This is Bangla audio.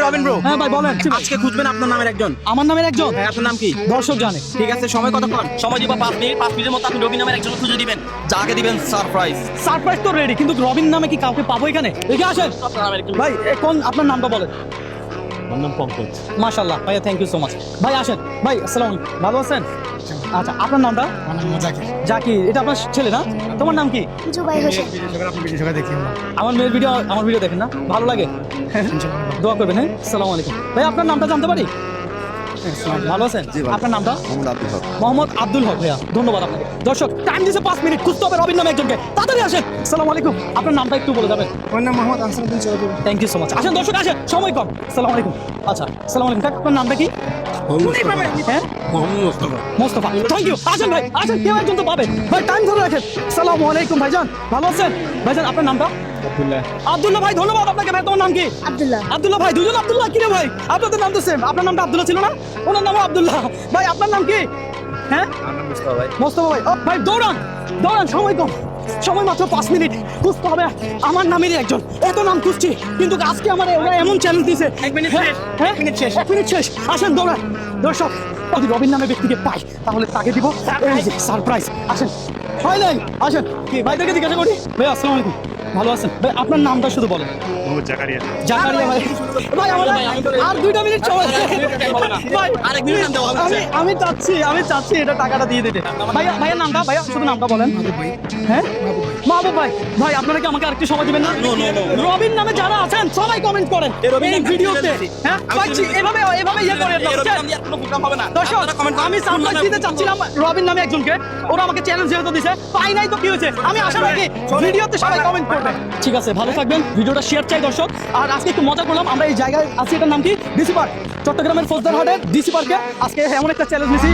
রবিন ব্রো। হ্যাঁ ভাই বলেন। আজকে খুঁজবেন আপনার নামের একজন। আমার নামের একজন? হ্যাঁ, আপনার নাম কি? দর্শক জানে। ঠিক আছে, সময় কতক্ষণ? সময় দিব 5 মিনিট। 5 মিনিটের মধ্যে আপনি রবিন নামের একজন খুঁজে দিবেন, যাকে দিবেন সারপ্রাইজ। সারপ্রাইজ তো রেডি, কিন্তু রবিন নামে কি কাউকে পাবো এখানে? দেখে আসেন ভাই। কোন আপনার নামটা বলেন। আমার নাম পঙ্কজ। মাশাআল্লাহ ভাইয়া, থ্যাংক ইউ সো মাচ। ভাই আসেন ভাই, আসসালামু আলাইকুম, ভালো আছেন? আচ্ছা, আপনার নামটা? জাকির। এটা আপনার ছেলে না? তোমার নাম কি? জুবাই হোসেন। আমার মেয়ের ভিডিও, আমার ভিডিও দেখেন না? ভালো লাগে? দোয়া করবেন। হ্যাঁ, আসসালামু আলাইকুম ভাই। আপনার নামটা জানতে পারি? ভালো আছেন? আপনার নামটা? মোহাম্মদ আব্দুল হক। ভাইয়া ধন্যবাদ আপনাকে। দর্শক টাইম দিয়েছে 5 মিনিট, খুঁজতে হবে রবিন নামে একজনকে। তাড়াতাড়ি আসেন। আসসালামু আলাইকুম, আপনার নামটা একটু বলে যাবেন? আমার নাম Mohammad Ahsanuddin Chowdhury. Thank you so much. আসেন দর্শক, আসেন, সময় কম। আসসালামু আলাইকুম। আচ্ছা, আসসালামু আলাইকুম। কাকা, আপনার নামটা কি? হ্যাঁ, মোস্তফা। Thank you. আসেন ভাই, আসেন, কেউ একজন তো পাবে ভাই। টাইম ধরে রাখেন। আসসালামু আলাইকুম ভাইজান, ভালো আছেন? ভাইজান আপনার নামটা? আব্দুল্লাহ ভাই, ধন্যবাদ আপনাকে ভাই। তোমার নাম কি? আব্দুল্লাহ। আব্দুল্লাহ ভাই, দুজন আব্দুল্লাহ কি রে ভাই? আপনাদের নাম তো সেম। আপনার নামটা আব্দুল্লাহ ছিল না? ওনার নামও আব্দুল্লাহ। ভাই আপনার নাম কি? হ্যাঁ, মোস্তফা ভাই। ও ভাই, দৌড়ান দৌড়ান, সময় কম, সময় মাত্র 5 মিনিট। খুঁজতে হবে আমার নামেরই একজন। এত নাম খুঁজছি, কিন্তু আজকে আমার ওরা এমন চ্যালেঞ্জ দিয়েছে। 1 মিনিট শেষ। হ্যাঁ, 1 মিনিট শেষ। 1 মিনিট শেষ। আসেন দৌড়ান দর্শক, যদি রবিন নামে ব্যক্তিকে পাই তাহলে তাকে দিব সারপ্রাইজ। আসেন হয় নাই, আসেন। ভাইদেরকে জিজ্ঞাসা করি। ভাই আসসালামু আলাইকুম, ভালো আছেন? ভাই আপনার নামটা শুধু বলেন। জাকারিয়া। জাকারিয়া ভাই। ভাই আমার আর 2টা মিনিট সময় ভাই। আরেক মিনিট নাম দেওয়া হচ্ছে। আমি চাচ্ছি এটা টাকাটা দিয়ে দিতে। ভাইয়া, ভাইয়ের নামটা? ভাইয়া শুধু নামটা বলেন। হ্যাঁ, মাহবুব ভাই। ভাই আপনারা কি আমাকে আরেকটু সময় দিবেন না? রবিন নামে যারা আছেন সবাই কমেন্ট করেন এই ভিডিওতে। হ্যাঁ, পাচ্ছি এভাবে ইয়ে করে দর্শক। আমি সারপ্রাইজ দিতে চাচ্ছিলাম রবিন নামে একজনকে। ওরা আমাকে চ্যালেঞ্জ যেহেতু দিছে, পাই নাই তো কি হয়েছে? আমি আশা রাখি ভিডিওতে সবাই কমেন্ট করবে। ঠিক আছে, ভালো থাকবেন। ভিডিওটা শেয়ার চাই দর্শক। আর আজকে একটু মজা করলাম। আমরা এই জায়গায় আছি, এটার নাম কি? ডিসি পার্ক, চট্টগ্রামের ফৌজদারহাটের ডিসি পার্কে। আজকে এমন একটা চ্যালেঞ্জ নিয়েছি।